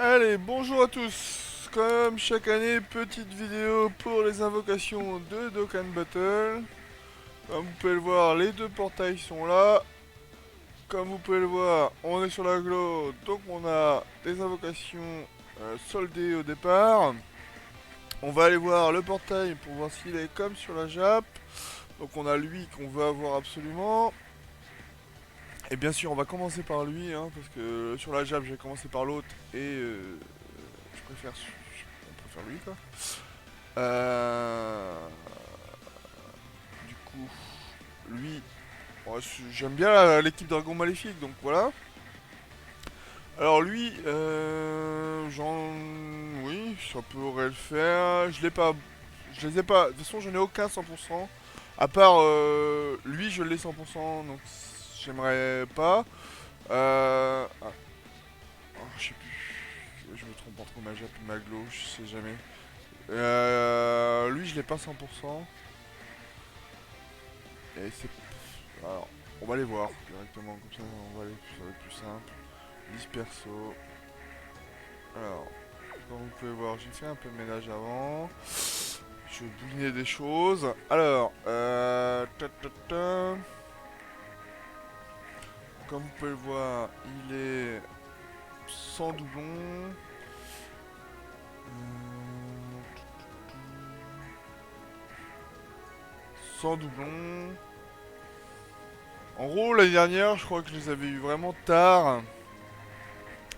Allez, bonjour à tous. Comme chaque année, petite vidéo pour les invocations de Dokkan Battle. Comme vous pouvez le voir, les deux portails sont là. Comme vous pouvez le voir, on est sur la glow, donc on a des invocations soldées au départ. On va aller voir le portail pour voir s'il est comme sur la Jap. Donc on a lui qu'on veut avoir absolument. Et bien sûr, on va commencer par lui, hein, parce que sur la Jap, j'ai commencé par l'autre et je préfère, on préfère lui quoi. Euh, du coup, lui, bon, j'aime bien l'équipe Dragon Maléfique, donc voilà. Alors lui, oui, ça pourrait le faire. Je l'ai pas, je les ai pas. De toute façon, je n'ai aucun 100%. À part lui, je l'ai 100%, donc j'aimerais pas. Je sais plus. Je me trompe entre ma Jap et ma Glow, je sais jamais. Lui, je l'ai pas 100%. Et c'est. Alors, on va les voir directement, comme ça, ça va être plus simple. 10 perso. Alors, comme vous pouvez voir, j'ai fait un peu de ménage avant. Je bouillais des choses. Alors, comme vous pouvez le voir, il est sans doublon. Sans doublon. En gros, l'année dernière, je crois que je les avais eu vraiment tard.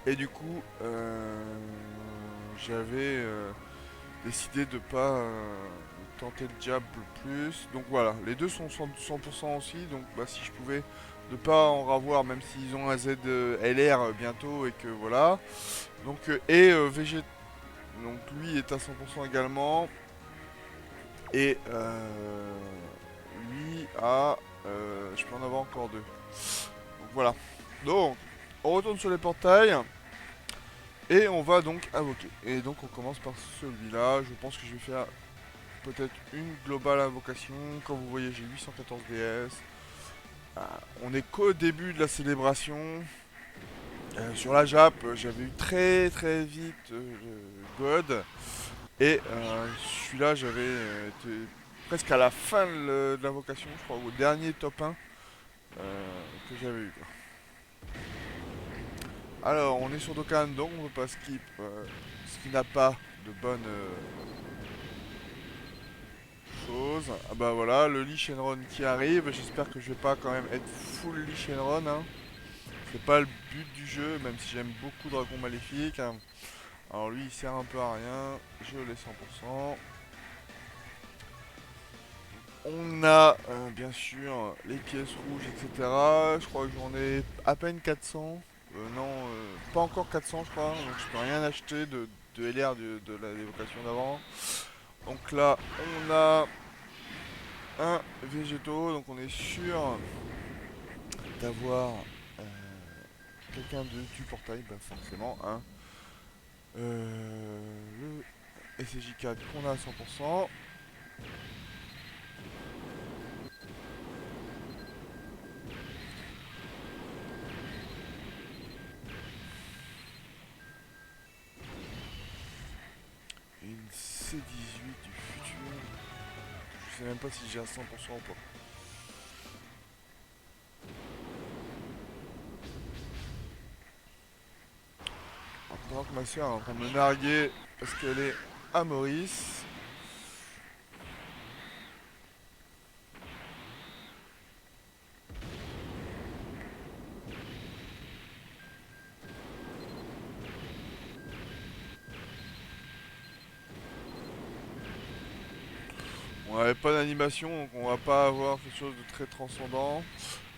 Et du coup, j'avais décidé de pas tenter le diable plus. Donc voilà, les deux sont 100% aussi. Donc bah, si je pouvais ne pas en ravoir, même s'ils ont un Z LR bientôt et que voilà. Donc VG, donc lui est à 100% également. Et lui a, je peux en avoir encore deux. Donc voilà. Donc on retourne sur les portails. Et on va donc invoquer. Et donc on commence par celui-là. Je pense que je vais faire peut-être une globale invocation. Comme vous voyez, j'ai 814 DS. On est qu'au début de la célébration. Sur la Jap, j'avais eu très très vite God. Et celui-là, j'avais été presque à la fin de l'invocation, je crois, au dernier top 1 que j'avais eu. Quoi. Alors, on est sur Dokkan, donc on ne peut pas skip ce qui n'a pas de bonne chose. Ah bah voilà, le Lee Shenron qui arrive. J'espère que je vais pas quand même être full Lee Shenron. Hein. C'est pas le but du jeu, même si j'aime beaucoup Dragon Maléfique. Hein. Alors lui, il sert un peu à rien. Je l'ai 100%. On a bien sûr les pièces rouges, etc. Je crois que j'en ai à peine 400. Non, pas encore 400 je crois. Donc je peux rien acheter de LR de la l'évocation d'avant. Donc là, on a un végétaux. Donc on est sûr d'avoir quelqu'un du portail, bah forcément. Hein. Le SJ4 qu'on a à 100%. Et une C18 du futur. Je sais même pas si j'ai à 100% ou pas. Pendant que ma soeur est en train de me narguer parce qu'elle est à Maurice. On n'avait pas d'animation, donc on va pas avoir quelque chose de très transcendant.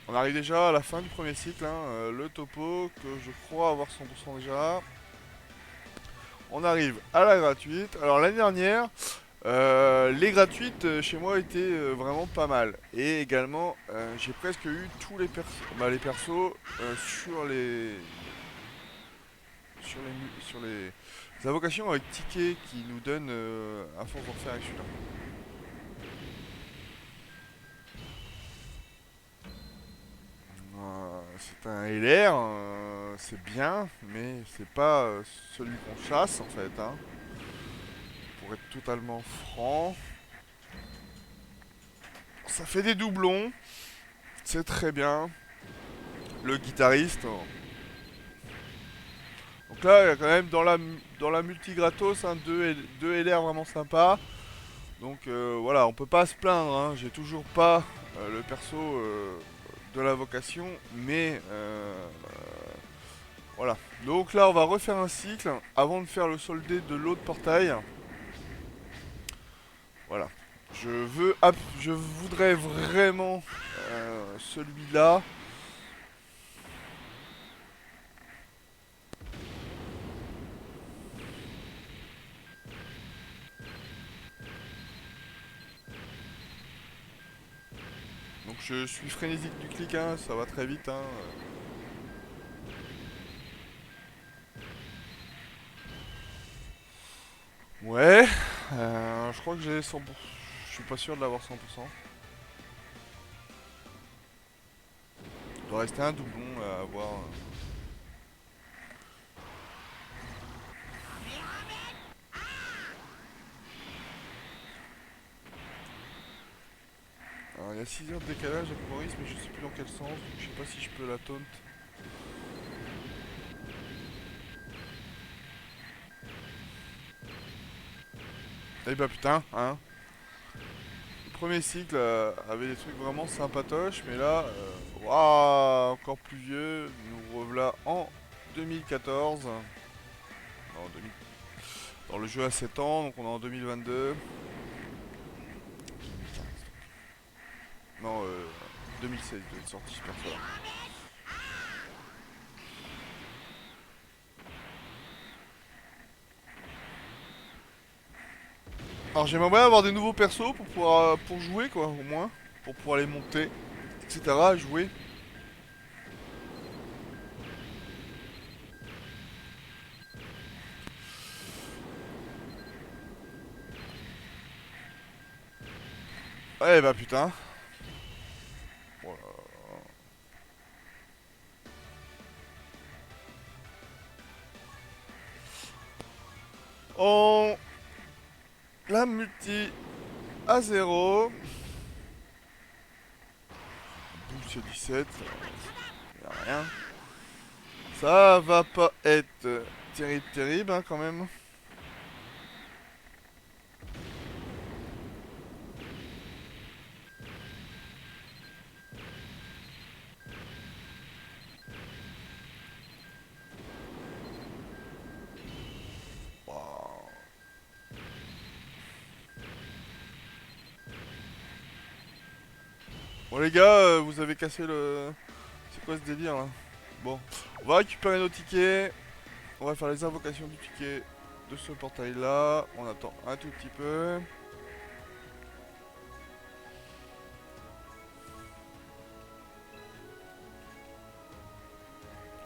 On arrive déjà à la fin du premier cycle, hein, le topo que je crois avoir 100% déjà. On arrive à la gratuite. Alors l'année dernière, les gratuites chez moi étaient vraiment pas mal. Et également, j'ai presque eu tous les persos sur les invocations avec ticket qui nous donnent à force d'en faire avec celui-là. C'est un LR. c'est bien, mais c'est pas celui qu'on chasse en fait, hein. Pour être totalement franc. Ça fait des doublons, c'est très bien. Le guitariste. Donc là, il y a quand même dans la multi-gratos, hein, deux LR vraiment sympas. Donc voilà, on peut pas se plaindre, hein. J'ai toujours pas le perso de la vocation, mais voilà. Donc là, on va refaire un cycle avant de faire le soldé de l'autre portail. Voilà. Je voudrais vraiment celui-là. Donc je suis frénésique du clic, hein, ça va très vite, hein. Ouais, je crois que j'ai 100%. Je suis pas sûr de l'avoir 100%. Il doit rester un doublon à avoir. Alors il y a 6 heures de décalage avec Maurice, mais je sais plus dans quel sens, donc je sais pas si je peux la taunt. Eh bah putain, hein. Le premier cycle avait des trucs vraiment sympatoches, mais là, waouh, encore plus vieux. Nous revoilà en 2014. Non, dans le jeu à 7 ans, donc on est en 2022. 2015. Non, 2016 de être sorti ce perso. Alors j'aimerais bien avoir des nouveaux persos pour pouvoir pour jouer quoi, au moins. Pour pouvoir les monter, etc. Jouer. Ouais bah putain. Voilà. On la multi à 0. Bouche 17. Y'a rien. Ça va pas être terrible terrible hein, quand même. Wow. Bon les gars, vous avez cassé le... C'est quoi ce délire là? Bon, on va récupérer nos tickets. On va faire les invocations du ticket de ce portail là. On attend un tout petit peu.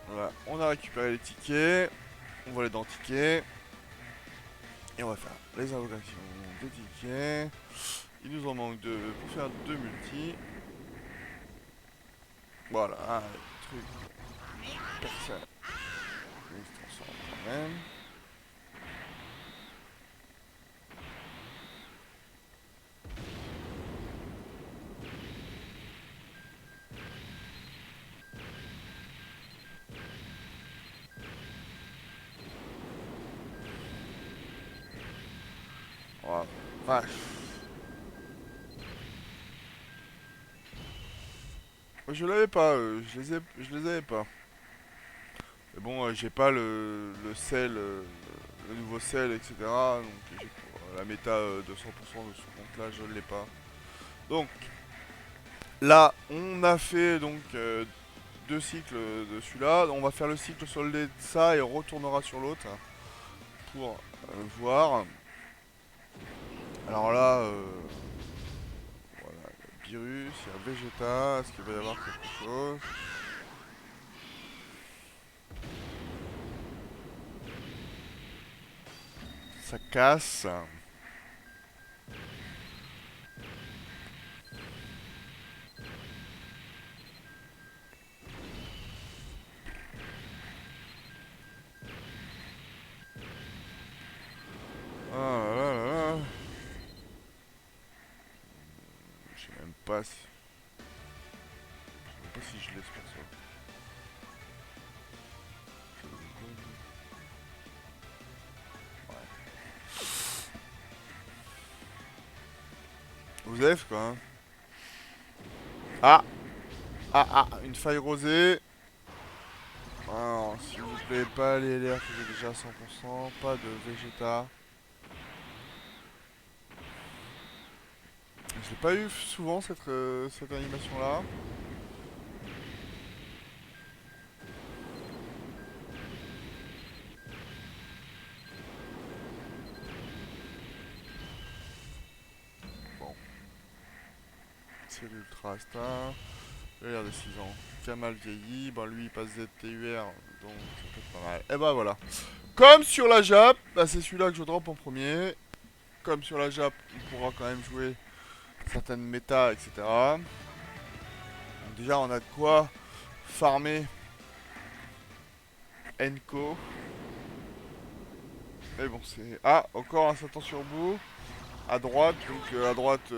Voilà, on a récupéré les tickets. On va aller dans tickets. Et on va faire les invocations des tickets. Il nous en manque deux pour faire deux multi. Voilà, truc. Personne. Il se transforme quand même. Voilà. Vache. Je l'avais pas, je les avais pas. Mais bon, j'ai pas le sel, le nouveau sel, etc. Donc la méta de 100% de ce compte là, je l'ai pas. Donc là, on a fait donc deux cycles de celui-là. On va faire le cycle soldé de ça et on retournera sur l'autre pour voir. Alors là, voilà, il y a Virus, il y a Vegeta, est-ce qu'il va y avoir quelque chose? Ça casse. pas si... Je sais pas si je laisse perso. Vous avez quoi hein. Ah. Une faille rosée. Alors, s'il vous plaît, pas les LR que j'ai déjà à 100%, pas de Vegeta. Je l'ai pas eu souvent cette animation là. Bon, c'est l'Ultra Instinct. LR de 6 ans. Kamal vieilli, bah lui il passe ZTUR, donc ça peut être pas mal. Et bah voilà. Comme sur la Jap, bah c'est celui-là que je drop en premier. Comme sur la Jap, on pourra quand même jouer certaines méta, etc. Donc déjà on a de quoi farmer Enko. Mais bon c'est... Ah, encore un Satan sur bout. À droite, donc à droite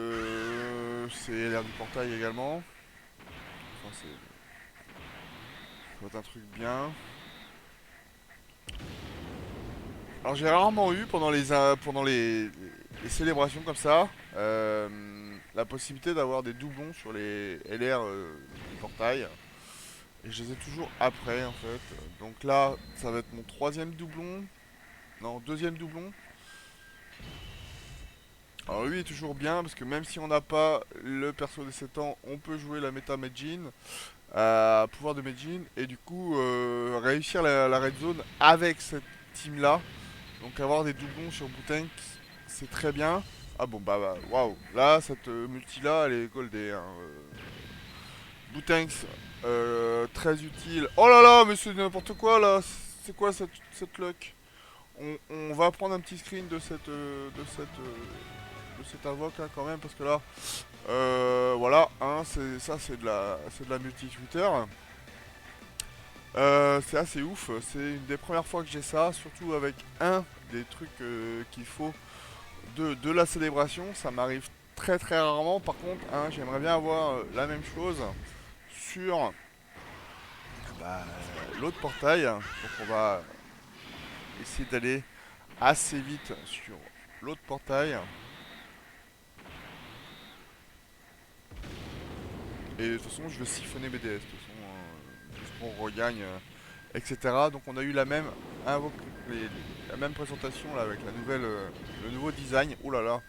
c'est l'air du portail également. Enfin c'est... Ça va être un truc bien. Alors j'ai rarement eu pendant les célébrations comme ça la possibilité d'avoir des doublons sur les LR du portail. Et je les ai toujours après en fait. Donc là ça va être mon troisième doublon. Non, deuxième doublon. Alors lui est toujours bien parce que même si on n'a pas le perso des 7 ans, on peut jouer la méta Medjin, pouvoir de Medjin, et du coup réussir la red zone avec cette team là. Donc avoir des doublons sur Boutank, c'est très bien. Ah bon waouh, là cette multi là elle est goldée hein. Boutanks, très utile. Oh là là mais c'est n'importe quoi là. C'est quoi cette luck? On va prendre un petit screen de cette invoque là quand même parce que là voilà hein, c'est de la multi Twitter. C'est assez ouf, c'est une des premières fois que j'ai ça, surtout avec un des trucs qu'il faut de la célébration. Ça m'arrive très très rarement. Par contre, hein, j'aimerais bien avoir la même chose sur bah, l'autre portail. Donc on va essayer d'aller assez vite sur l'autre portail. Et de toute façon, je vais siphonner BDS. De toute façon, juste qu'on regagne, etc. Donc on a eu la même la même présentation là avec le nouveau design. Oh là là,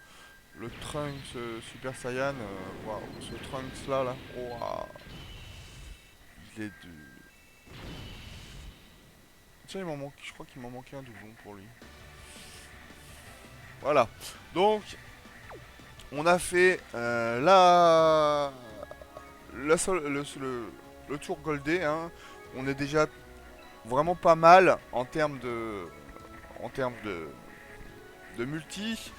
le Trunks Super Saiyan. Waouh, ce Trunks là, oh, il est de. Tiens, je crois qu'il m'en manquait un doublon pour lui. Voilà. Donc, on a fait le tour goldé. Hein. On est déjà vraiment pas mal en termes de multi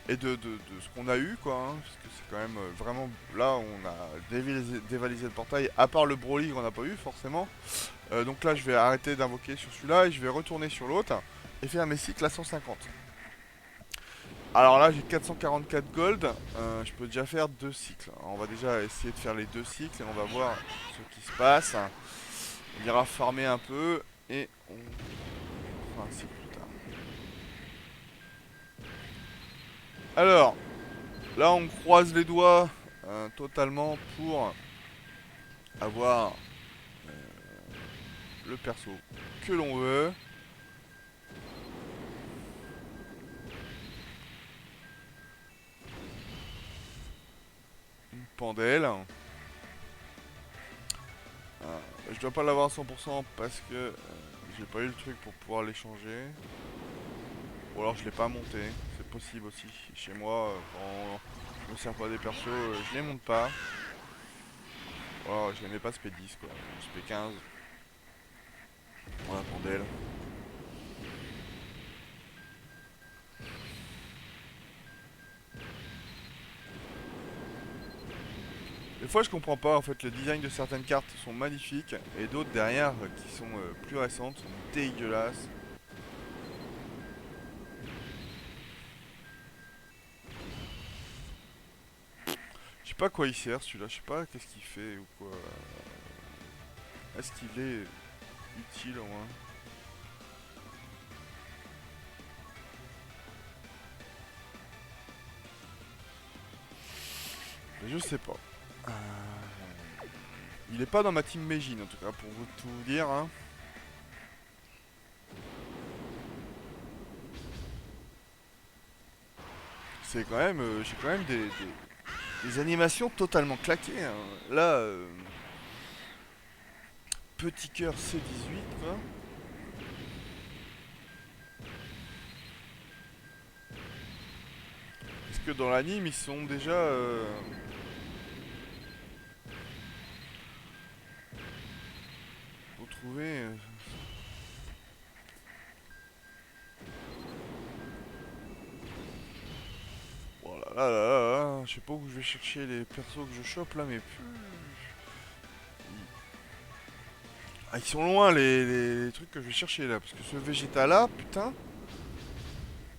et de ce qu'on a eu quoi. Hein, parce que c'est quand même vraiment là on a dévalisé le portail. À part le Broly qu'on n'a pas eu forcément. Donc là je vais arrêter d'invoquer sur celui-là et je vais retourner sur l'autre et faire mes cycles à 150. Alors là j'ai 444 gold, je peux déjà faire 2 cycles. Alors, on va déjà essayer de faire les 2 cycles et on va voir ce qui se passe. On ira farmer un peu et on fera un cycle plus tard. Alors, là on croise les doigts totalement pour avoir le perso que l'on veut. Une Pandelle. Je dois pas l'avoir à 100% parce que j'ai pas eu le truc pour pouvoir l'échanger. Ou alors je l'ai pas monté, c'est possible aussi. Chez moi, quand je me sers pas des persos, je les monte pas. Oh, je n'aimais pas SP 10 quoi, SP 15. Voilà, Pandelle. Des fois je comprends pas en fait, le design de certaines cartes sont magnifiques et d'autres derrière qui sont plus récentes sont dégueulasses. Je sais pas à quoi il sert celui-là, je sais pas qu'est-ce qu'il fait ou quoi. Est-ce qu'il est utile au moins? Mais je sais pas. Il est pas dans ma team Meijin en tout cas, pour vous tout dire. Hein. C'est quand même, j'ai quand même des animations totalement claquées. Hein. Là, petit cœur C18 quoi. Parce que dans l'anime ils sont déjà retrouvés. Oh là là là là là, je sais pas où je vais chercher les persos que je chope là, mais ah, ils sont loin les trucs que je vais chercher là, parce que ce Vegeta là, putain.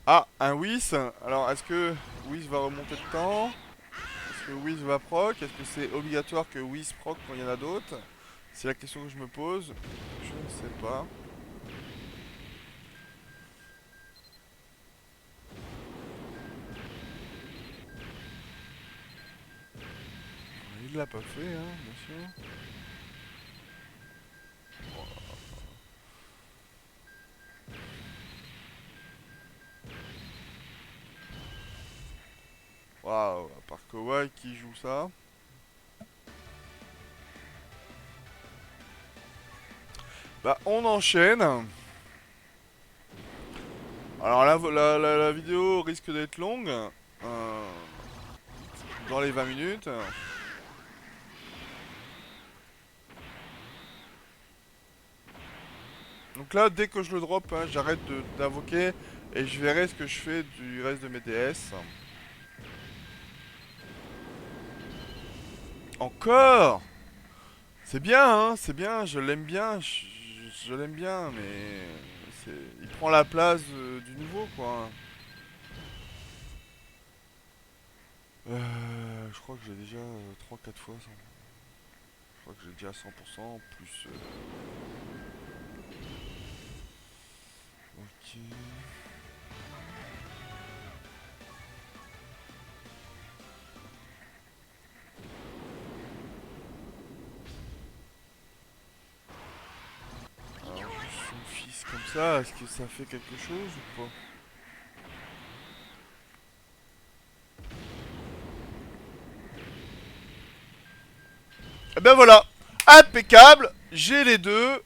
Ah, un Whis. Alors, est-ce que Whis va remonter de temps? Est-ce que Whis va proc? Est-ce que c'est obligatoire que Whis proc quand il y en a d'autres? C'est la question que je me pose. Je ne sais pas. Il l'a pas fait, hein, bien sûr. Waouh, à part Kawhi qui joue ça. Bah, on enchaîne. Alors la vidéo risque d'être longue. Dans les 20 minutes. Donc là, dès que je le drop, hein, j'arrête d'invoquer et je verrai ce que je fais du reste de mes DS. Encore! C'est bien, hein, c'est bien, je l'aime bien, je l'aime bien, mais il prend la place du nouveau, quoi. Je crois que j'ai déjà 3-4 fois ça. Je crois que j'ai déjà 100%, plus... Ok... Alors, juste son fils comme ça, est-ce que ça fait quelque chose ou pas? Et ben voilà, impeccable, j'ai les deux,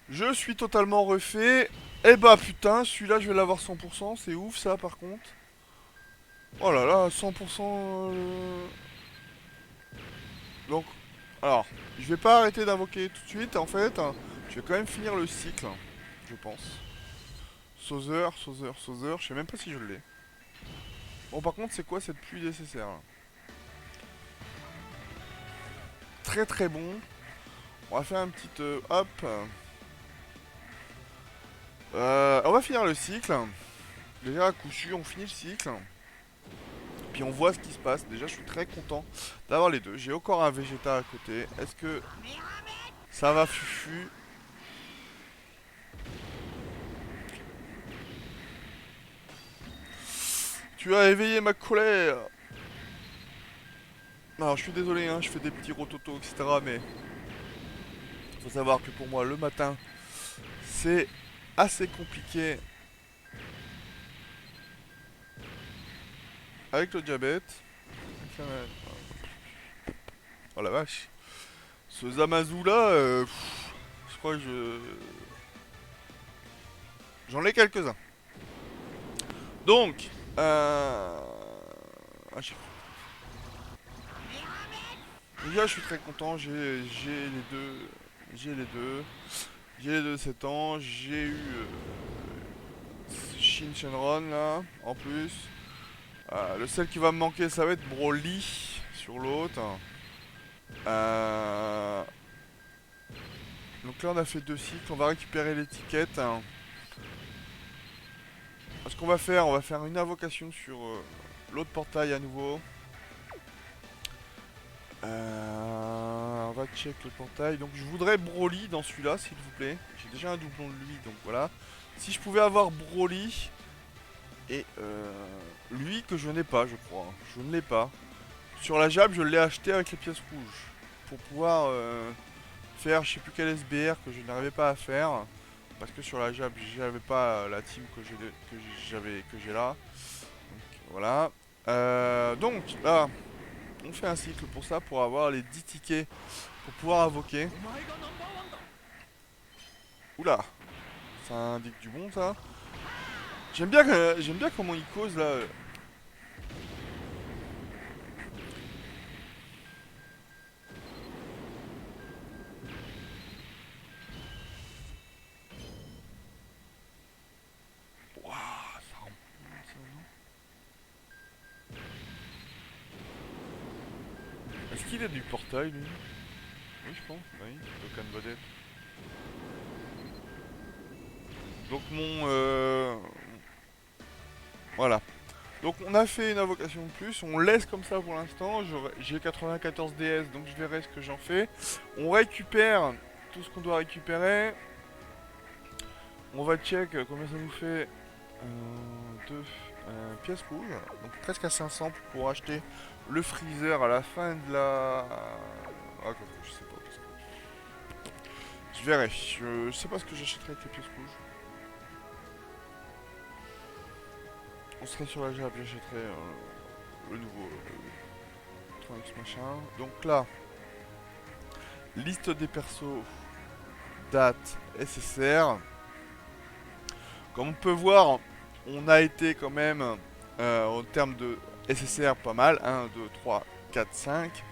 je suis totalement refait. Et bah putain, celui-là je vais l'avoir 100%, c'est ouf ça par contre. Oh là là, 100%... Donc, alors, je vais pas arrêter d'invoquer tout de suite en fait. Je vais quand même finir le cycle, je pense. Sauzer, je sais même pas si je l'ai. Bon par contre c'est quoi cette pluie nécessaire là? Très très bon. On va faire un petit hop. On va finir le cycle. Déjà à coup sûr on finit le cycle. Puis on voit ce qui se passe. Déjà je suis très content d'avoir les deux. J'ai encore un Vegeta à côté. Est-ce que ça va fufu? Tu as éveillé ma colère. Alors je suis désolé hein, je fais des petits rototos etc. Mais faut savoir que pour moi le matin c'est assez compliqué avec le diabète. Oh la vache. Ce Zamazu là, je crois que j'en ai quelques-uns. Donc, ah, déjà je suis très content, j'ai les deux, j'ai les deux, j'ai les deux 7 ans, j'ai eu Shin Shenron là, en plus. Le seul qui va me manquer ça va être Broly sur l'autre. Euh, donc là on a fait deux cycles, on va récupérer l'étiquette. Ce qu'on va faire, on va faire une invocation sur l'autre portail à nouveau. On va check le portail. Donc je voudrais Broly dans celui-là, s'il vous plaît. J'ai déjà un doublon de lui, donc voilà. Si je pouvais avoir Broly et lui que je n'ai pas, je crois. Je ne l'ai pas. Sur la Jab, je l'ai acheté avec les pièces rouges pour pouvoir faire je sais plus quel SBR que je n'arrivais pas à faire parce que sur la Jab, j'avais pas la team que j'ai là. Donc voilà. Donc là, on fait un cycle pour ça, pour avoir les 10 tickets pour pouvoir invoquer. Oula, ça indique du bon ça. J'aime bien comment il cause là. Ouah, ça remonte, ça, non. Est-ce qu'il a du portail lui? Oui, je pense, oui, token vedette. Donc voilà. Donc on a fait une invocation de plus, on laisse comme ça pour l'instant, j'ai 94 DS donc je verrai ce que j'en fais. On récupère tout ce qu'on doit récupérer. On va check combien ça nous fait. 2 pièces rouges, donc presque à 500 pour acheter le freezer à la fin de la... Ah, je sais pas. Je verrai, je sais pas ce que j'achèterai avec les pièces rouges. On serait sur la jab, j'achèterai le nouveau 3X machin. Donc là, liste des persos, date, SSR. Comme on peut voir, on a été quand même en termes de SSR pas mal. 1, 2, 3, 4, 5.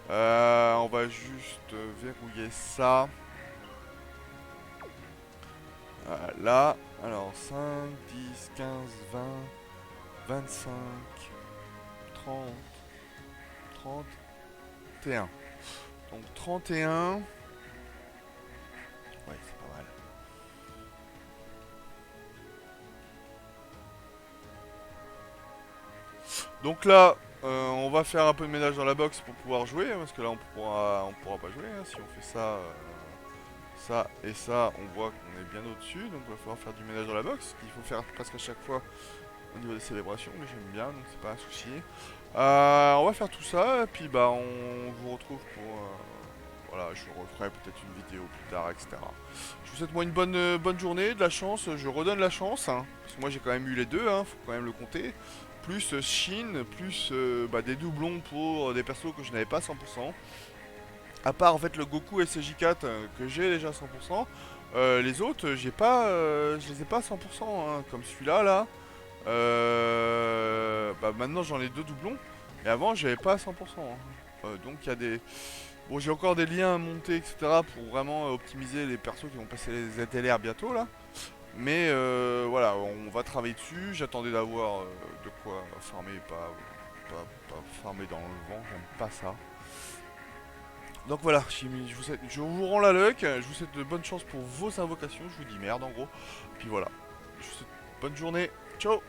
On va juste verrouiller ça. Là, alors 5, 10, 15, 20, 25, 30, 31. Donc 31. Ouais, c'est pas mal. Donc là, on va faire un peu de ménage dans la box pour pouvoir jouer, hein, parce que là on pourra pas jouer, hein, si on fait ça, ça et ça, on voit qu'on est bien au-dessus, donc il va falloir faire du ménage dans la box, qu'il faut faire presque à chaque fois au niveau des célébrations, mais j'aime bien, donc c'est pas un souci. On va faire tout ça, et puis bah on vous retrouve pour... voilà, je referai peut-être une vidéo plus tard, etc. Je vous souhaite moi une bonne journée, de la chance, je redonne la chance, hein, parce que moi j'ai quand même eu les deux, hein, faut quand même le compter. Plus Shin, plus bah, des doublons pour des persos que je n'avais pas à 100%. À part en fait le Goku SJ4 que j'ai déjà à 100%. Les autres, j'ai pas, je les ai pas à 100%, hein, comme celui-là là. Bah, maintenant j'en ai deux doublons. Mais avant j'avais pas à 100%, hein. Donc il y a des... Bon, j'ai encore des liens à monter, etc. pour vraiment optimiser les persos qui vont passer les ZLR bientôt là. Mais voilà, on va travailler dessus. J'attendais d'avoir de quoi farmer, pas farmer dans le vent, j'aime pas ça. Donc voilà, je vous rends la luck, je vous souhaite de bonnes chances pour vos invocations, je vous dis merde en gros. Puis voilà, je vous souhaite bonne journée, ciao.